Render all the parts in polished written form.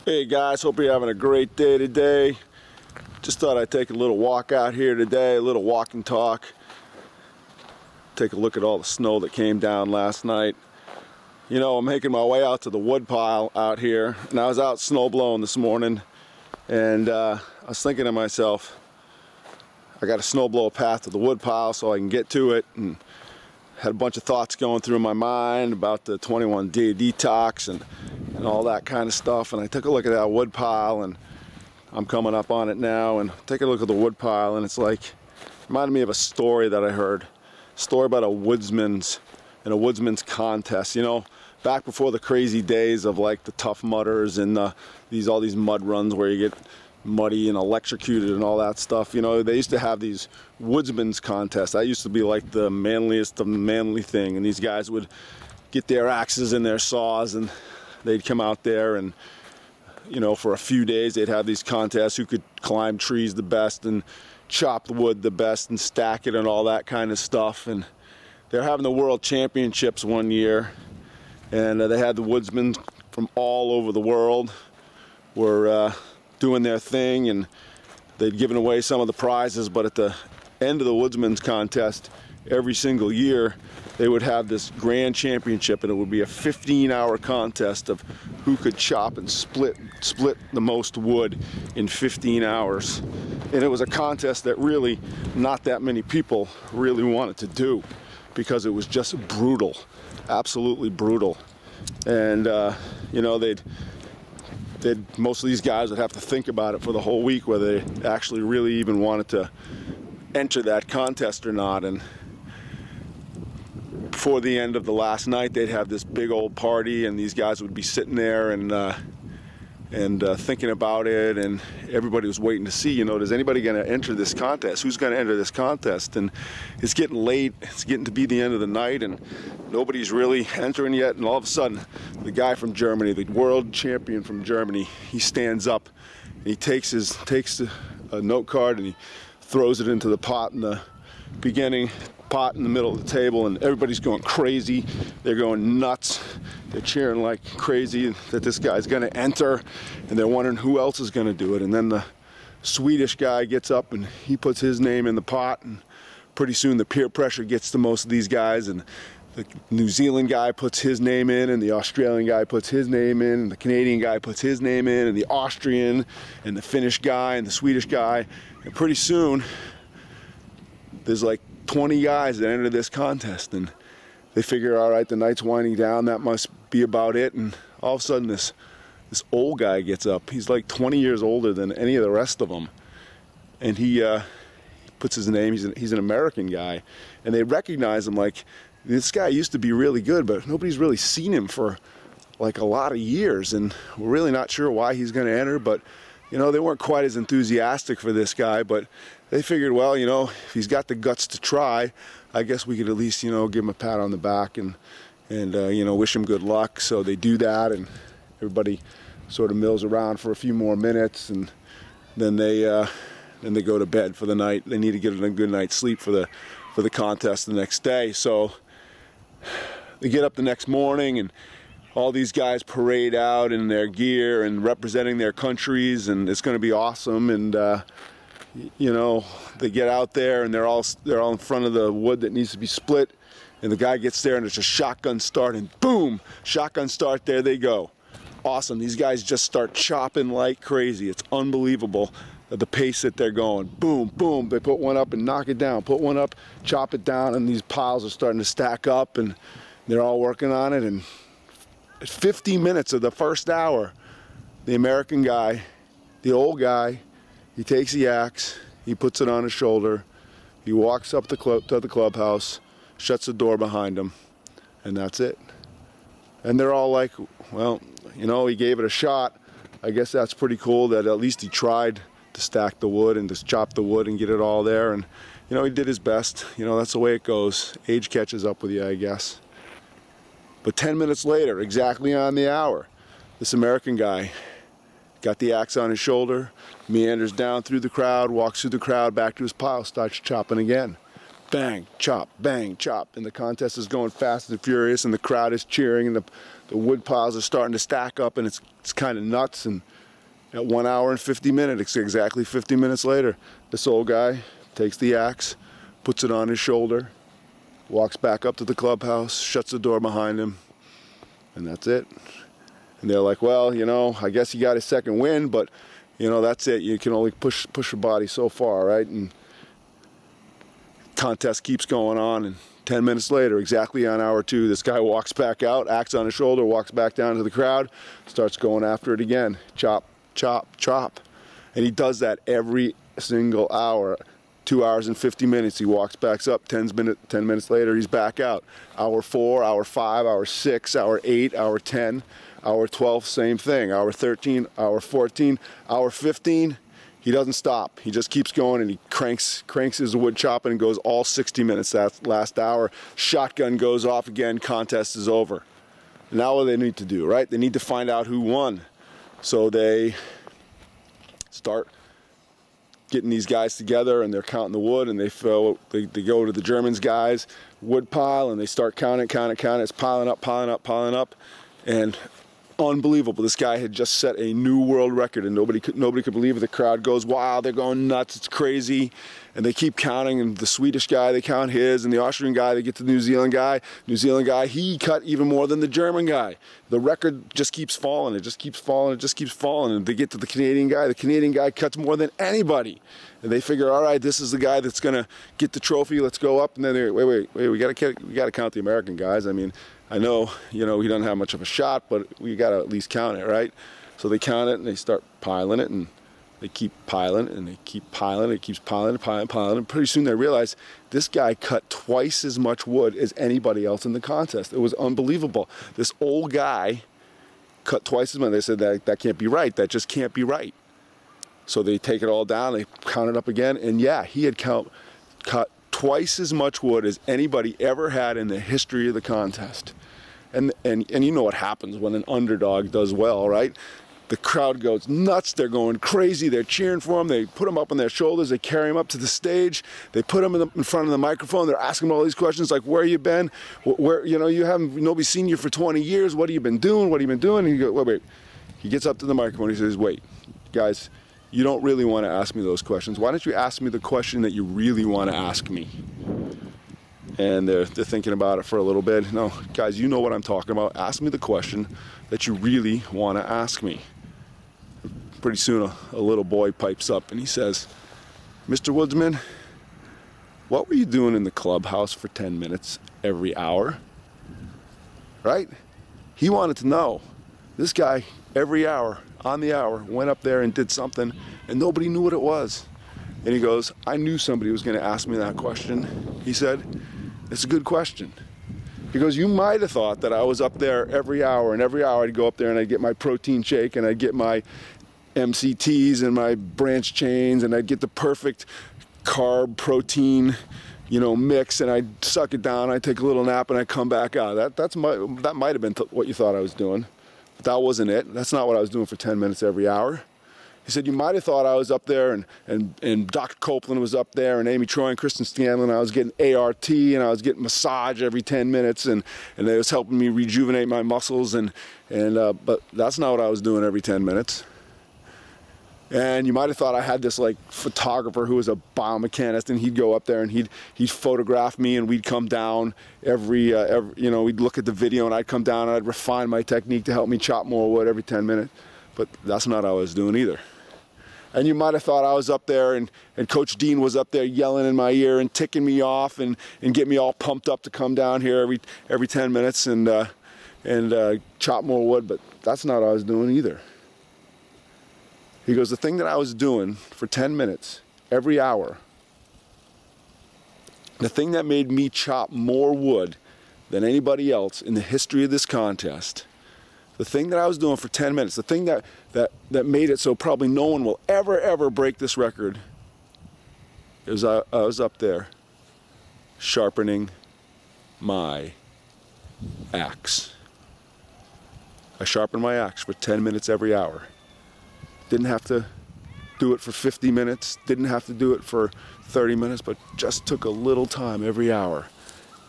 Hey guys, hope you're having a great day today. Just thought I'd take a little walk out here today, a little walk and talk. Take a look at all the snow that came down last night. You know, I'm making my way out to the wood pile out here, and I was out snow blowing this morning, and I was thinking to myself, I got a snow blow path to the wood pile so I can get to it, and had a bunch of thoughts going through my mind about the 21-day detox and all that kind of stuff. And I took a look at that wood pile, and I'm coming up on it now, and take a look at the wood pile, and it's like, reminded me of a story that I heard. A story about a woodsman's contest. You know, back before the crazy days of like the Tough Mudders and all these mud runs where you get muddy and electrocuted and all that stuff. You know, they used to have these woodsman's contests. That used to be like the manliest of the manly thing, and these guys would get their axes and their saws, and they'd come out there, and you know, for a few days they'd have these contests who could climb trees the best and chop the wood the best and stack it and all that kind of stuff. And they're having the world championships one year, and they had the woodsmen from all over the world were doing their thing, and they'd given away some of the prizes. But at the end of the woodsman's contest every single year, they would have this grand championship, and it would be a 15-hour contest of who could chop and split the most wood in 15 hours. And it was a contest that really not that many people really wanted to do, because it was just brutal, absolutely brutal. And you know, most of these guys would have to think about it for the whole week whether they actually really even wanted to enter that contest or not. And before the end of the last night, they'd have this big old party, and these guys would be sitting there and thinking about it, and everybody was waiting to see, you know, is anybody going to enter this contest? Who's going to enter this contest? And it's getting late, it's getting to be the end of the night, and nobody's really entering yet. And all of a sudden, the guy from Germany, the world champion from Germany, he stands up and he takes a note card and he throws it into the pot in the beginning, pot in the middle of the table, and everybody's going crazy. They're going nuts. They're cheering like crazy that this guy's going to enter, and they're wondering who else is going to do it. And then the Swedish guy gets up and he puts his name in the pot, and pretty soon the peer pressure gets to most of these guys, and the New Zealand guy puts his name in, and the Australian guy puts his name in, and the Canadian guy puts his name in, and the Austrian and the Finnish guy and the Swedish guy. And pretty soon there's like 20 guys that enter this contest, and they figure, all right, the night's winding down, that must be about it. And all of a sudden this old guy gets up. He's like 20 years older than any of the rest of them, and he puts his name. He's an American guy, and they recognize him. Like, this guy used to be really good, but nobody's really seen him for like a lot of years, and we're really not sure why he's going to enter. But you know, they weren't quite as enthusiastic for this guy, but they figured, well, you know, if he's got the guts to try, I guess we could at least, you know, give him a pat on the back and you know, wish him good luck. So they do that, and everybody sort of mills around for a few more minutes, and then they go to bed for the night. They need to get a good night's sleep for the contest the next day. So they get up the next morning, and all these guys parade out in their gear and representing their countries, and it's going to be awesome. And you know, they get out there, and they're all in front of the wood that needs to be split, and the guy gets there, and it's a shotgun start, and boom, shotgun start, there they go. Awesome. These guys just start chopping like crazy. It's unbelievable at the pace that they're going. Boom, boom. They put one up and knock it down. Put one up, chop it down, and these piles are starting to stack up, and they're all working on it. And at 50 minutes of the first hour, the American guy, the old guy, he takes the axe, he puts it on his shoulder, he walks up to the clubhouse, shuts the door behind him, and that's it. And they're all like, well, you know, he gave it a shot. I guess that's pretty cool that at least he tried to stack the wood and to chop the wood and get it all there. And, you know, he did his best. You know, that's the way it goes. Age catches up with you, I guess. But 10 minutes later, exactly on the hour, this American guy got the axe on his shoulder, meanders down through the crowd, walks through the crowd back to his pile, starts chopping again. bang, chop, bang, chop. And the contest is going fast and furious, and the crowd is cheering, and the wood piles are starting to stack up, and it's kind of nuts. And at 1 hour and 50 minutes, exactly 50 minutes later, this old guy takes the axe, puts it on his shoulder, walks back up to the clubhouse, shuts the door behind him, and that's it. And they're like, well, you know, I guess he got his second win, but, you know, that's it. You can only push your body so far, right? And contest keeps going on, and 10 minutes later, exactly on hour 2, this guy walks back out, axe on his shoulder, walks back down to the crowd, starts going after it again. Chop, chop, chop. And he does that every single hour. 2 hours and 50 minutes, he walks back up. 10 minutes later, he's back out. Hour 4, hour 5, hour 6, hour 8, hour 10, hour 12, same thing. Hour 13, hour 14, hour 15, he doesn't stop. He just keeps going, and he cranks his wood chopping and goes all 60 minutes that last hour. Shotgun goes off again, contest is over. Now what do they need to do, right? They need to find out who won. So they start getting these guys together, and they're counting the wood, and they go to the Germans guys wood pile, and they start counting. It's piling up, and unbelievable. This guy had just set a new world record, and nobody could believe it. The crowd goes wild. They're going nuts. It's crazy. And they keep counting, and the Swedish guy, they count his, and the Austrian guy, they get to the New Zealand guy. He cut even more than the German guy. The record just keeps falling. It just keeps falling. And they get to the Canadian guy. The Canadian guy cuts more than anybody. And they figure, all right, this is the guy that's going to get the trophy. Let's go up. And then they wait, we got to count the American guys. I mean, I know, you know, he doesn't have much of a shot, but we got to at least count it, right? So they count it, and they start piling it, and they keep piling, and they keep piling. It keeps piling. And pretty soon they realize this guy cut twice as much wood as anybody else in the contest. It was unbelievable. This old guy cut twice as much. They said that can't be right. That just can't be right. So they take it all down. They count it up again, and yeah, he had cut twice as much wood as anybody ever had in the history of the contest. And you know what happens when an underdog does well, right? The crowd goes nuts. They're going crazy. They're cheering for him. They put him up on their shoulders. They carry him up to the stage. They put him in front of the microphone. They're asking him all these questions like, where you been? Where, you know, nobody's seen you for 20 years. What have you been doing? What have you been doing? And he goes, wait. He gets up to the microphone. He says, wait, guys, you don't really want to ask me those questions. Why don't you ask me the question that you really want to ask me? And they're thinking about it for a little bit. No, guys, you know what I'm talking about. Ask me the question that you really want to ask me. Pretty soon a little boy pipes up and he says, Mr. Woodsman, what were you doing in the clubhouse for 10 minutes every hour? Right? He wanted to know. This guy, every hour, on the hour, went up there and did something, and nobody knew what it was. And he goes, I knew somebody was going to ask me that question. He said, it's a good question. He goes, you might have thought that I was up there every hour, and every hour I'd go up there and I'd get my protein shake, and I'd get my MCTs and my branch chains, and I'd get the perfect carb protein, you know, mix, and I'd suck it down, I'd take a little nap, and I'd come back out. That might have been what you thought I was doing, but that wasn't it. That's not what I was doing for 10 minutes every hour. He said, you might have thought I was up there, and Dr. Copeland was up there, and Amy Troy and Kristen Scanlon. I was getting ART, and I was getting massage every 10 minutes, and they was helping me rejuvenate my muscles, but that's not what I was doing every 10 minutes. And you might have thought I had this like photographer who was a biomechanist, and he'd go up there and he'd photograph me, and we'd come down every you know, we'd look at the video, and I'd come down and I'd refine my technique to help me chop more wood every 10 minutes. But that's not what I was doing either. And you might have thought I was up there, and Coach Dean was up there yelling in my ear and ticking me off and getting me all pumped up to come down here every 10 minutes and chop more wood, but that's not what I was doing either. He goes, the thing that I was doing for 10 minutes every hour, the thing that made me chop more wood than anybody else in the history of this contest, the thing that I was doing for 10 minutes, the thing that made it so probably no one will ever break this record, is I was up there sharpening my axe. I sharpened my axe for 10 minutes every hour. Didn't have to do it for 50 minutes, didn't have to do it for 30 minutes, but just took a little time every hour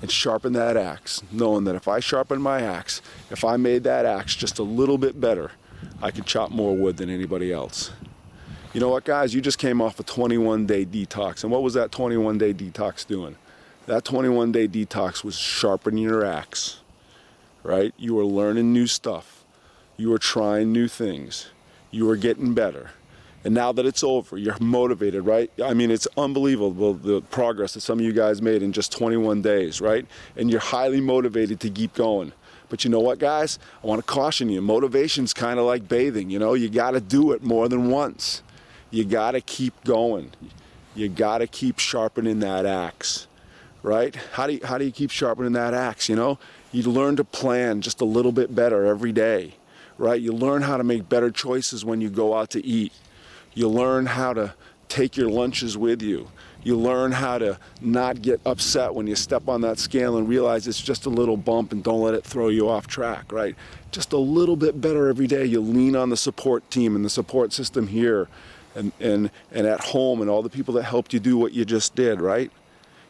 and sharpen that axe, knowing that if I sharpened my axe, if I made that axe just a little bit better, I could chop more wood than anybody else. You know what, guys? You just came off a 21-day detox. And what was that 21-day detox doing? That 21-day detox was sharpening your axe, right? You were learning new stuff. You were trying new things. You were getting better. And now that it's over, you're motivated, right? I mean, it's unbelievable the progress that some of you guys made in just 21 days, right? And you're highly motivated to keep going. But you know what, guys? I want to caution you. Motivation's kind of like bathing, you know? You got to do it more than once. You got to keep going. You got to keep sharpening that axe, right? How do you keep sharpening that axe, you know? You learn to plan just a little bit better every day, right? You learn how to make better choices when you go out to eat. You learn how to take your lunches with you. You learn how to not get upset when you step on that scale and realize it's just a little bump and don't let it throw you off track, right? Just a little bit better every day. You lean on the support team and the support system here and at home and all the people that helped you do what you just did, right?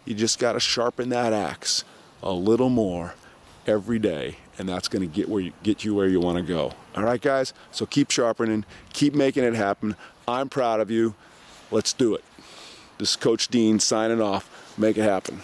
You just got to sharpen that axe a little more every day, and that's going to get you where you want to go. All right, guys? So keep sharpening, keep making it happen. I'm proud of you. Let's do it. This is Coach Dean signing off. Make it happen.